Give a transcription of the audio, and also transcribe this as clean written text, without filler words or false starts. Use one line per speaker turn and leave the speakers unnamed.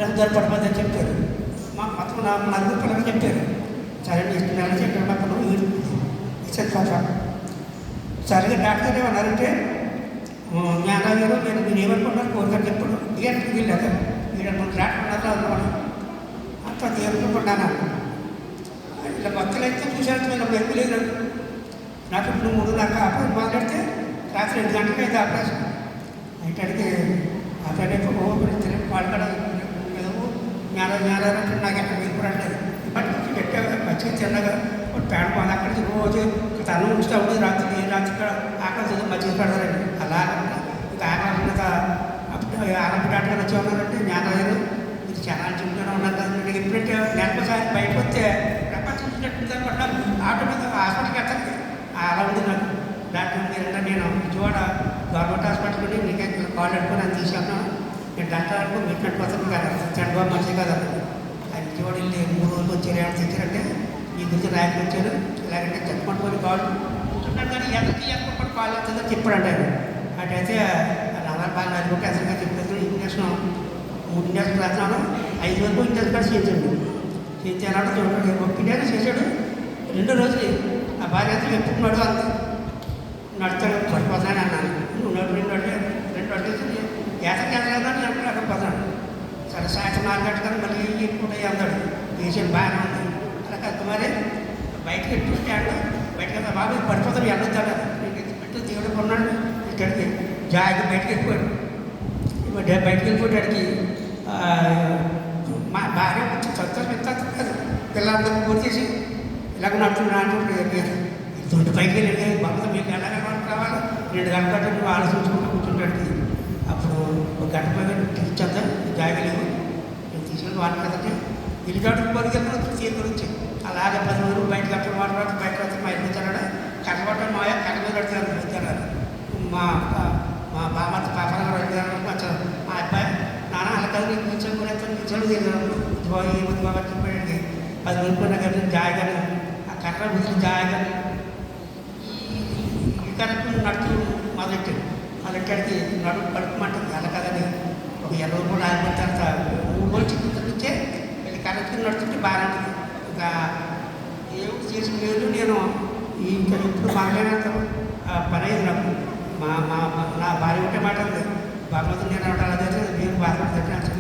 ఇలా పడిపోతుందని చెప్పారు. మాకు మొత్తం నలుగురు పిల్లలు చెప్పారు. సరే ఇಷ್ಟು నెల చెప్పారు మొత్తం ఇచ్చారు పాప. సరిగా డాక్టర్ ఏమన్నారంటే జ్ఞానాలు గారు మీరు ఏమనుకుంటున్నారు కోరుకొని చెప్పాడు. థియేటర్కి వెళ్ళారు. మీరు డాక్టర్ ఉన్నారు అనుకోండి అంత ఏమనుకుంటున్నాను ఇలా మొత్తం అయితే చూసాను. మీరు మెరుగు లేదు నాకు ఇప్పుడు 3:30 ఆపరేషన్ మొదలెడితే రాత్రి 2 గంటలకు అయితే ఆపరేషన్ అయితే ఆపరేషన్ పాడకడ జ్ఞానాలు నాకు ఎక్కడ వెళ్ళిపోవట్లేదు. బట్ పెట్టాక మంచిగా తిన్నగా పేడ పోదు అక్కడి నుంచి రోజు తను ఉంచుతూ ఉంటుంది. రాత్రి రాత్రి ఆకలి మంచిగా పెడతారండి. అలా ఇంకా ఆకలి ఆరంభ వచ్చి ఉన్నారంటే జ్ఞానాలు మీరు చాలా చెప్తూనే ఉన్నారు కదా. ఎప్పుడైతే నెలకోసారి బయటకు వస్తే ప్రపంచం చూసినట్టు అనుకుంటా ఆటోమేటిక్ హాస్పిటల్కి వెళ్తాను. అలా ఉంది నాకు. డాక్టర్ మీరంటే నేను విజయవాడ గవర్నమెంట్ హాస్పిటల్కి నీకే కాల్ పెట్టుకుని అని తీసుకెళ్తాను. నేను డాక్టర్ వరకు మీట్మెంట్ పోతాను కదా. చంద్రబాబు మంచిది కదా. అది విజయవాడ వెళ్ళి 3 రోజులు వచ్చారు. ఏమైనా తెచ్చారంటే ఈ గురించి రాయకు వచ్చారు. ఇలాగంటే చెప్పుకుంటుకొని కాల్ కూర్చుంటాను కానీ ఎంతకి చెప్పుకుంటు కాల్ వస్తుందని చెప్పాడంటే అటైతే నగర బాగా నలుగురికి అసలుగా చెప్పారు. Injection 3 injection రాసినాను. 5 వరకు ఇంజక్షన్ కూడా చేయించండి. చేయించాలంటే చూడండి ఒప్పిండే చేశాడు. 2 రోజులు ఆ భార్య అయితే ఎప్పుడున్నాడు అంత నడుతాడు పడిపోతాను అన్నాను. 2 వచ్చేసి ఎతకేతలేదని ఎప్పుడు అడగపోతాడు. సరే సాయంత్రం 4 గంటలకు మళ్ళీ ఇప్పుడు అందాడు. పేషెంట్ బాగానే ఉంది. అలా కాదు మరి బయటకి ఎట్టు స్టాండ్ బయటకి వెళ్తా బాబు పడిపోతాడు వెళ్ళొద్దాడు. పెట్టు దేవుడు కొన్నాడు. ఇక్కడికి జాయిగా బయటకు వెళ్ళిపోయాడు. బయటకు వెళ్ళిపోయాడికి మా భార్య సంతోషం కాదు. పిల్లలందరూ పూర్తిచేసి ఇలాగ నడుచుకున్నాను. తొంటి పైకి వెళ్ళి బాబుతో మీకు ఎలాగ రావాలి 2 గంటల పాటు నువ్వు ఆలోచించుకుంటూ కూర్చుంటాడికి. అప్పుడు 1 గంట పైగా తీర్చేద్దాం జాగలేవు నేను తీసుకుని వాళ్ళు కదంటే ఇల్లుగాడు పరుగులు తీరు గురించి అలాగే 10 రోజులు బయటకు అక్కడ మాట్లాడుతూ బయటకు వస్తే మా ఇల్లు వచ్చాడు. కట్టబట్ట మా కట్ట మీద పెడతారు వచ్చారు. మా బామర్త పాపలు వచ్చారు. మా అబ్బాయి నాన్న అలా కలిగి కూర్చొని కూడా కూర్చొని ఏముంది బాబా చెప్పాడండి 10 రోజులు పోయినా కానీ జాయగానే ఆ కర్ర గురించి జాయగానే ఈ కరెక్ట్ నడుచు మొదలెట్టాడు. మొదలెట్టాడికి నడుపు పడుకోమంటుంది. అలా కదని ఒక 20 రోజులు ఆగిపోయిన తర్వాత 3 రోజులు చిక్కుతుంటే వీళ్ళు కరెక్ట్గా నడుతుంటే బాగానే ఉంటుంది. ఇంకా ఏమిటి చేసిన లేదు నేను ఇంకా ఇప్పుడు మాట్లాడినంత పని అయింది నాకు. నా భార్య ఒకటే మాట ఉంది. భగవంతుడు నేను అలా చేస్తే మీరు బాధపడతాను.